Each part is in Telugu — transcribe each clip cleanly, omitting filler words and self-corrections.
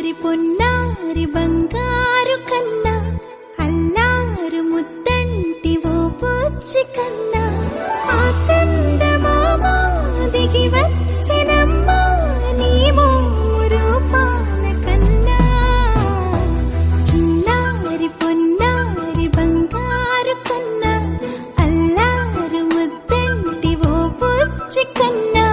చిన్నారి పొన్నారి బంగారు కన్నా అల్లారు ముద్దంటి ఓ పూచి కన్నా ఆ చందమామ దిగి వచ్చినమ్మా నీ రూపాల కన్నా చిన్నారి పొన్నారి బంగారు కన్నా అల్లారు ముద్దంటి ఓ పూచి కన్నా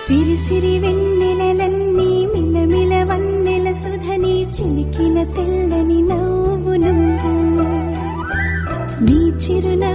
సిరి సిరి వెన్నెలలన్నీ మిలమిల వన్నెల సుధని చిలికిన తెల్లని నవ్వు నువ్వు నీ చిరున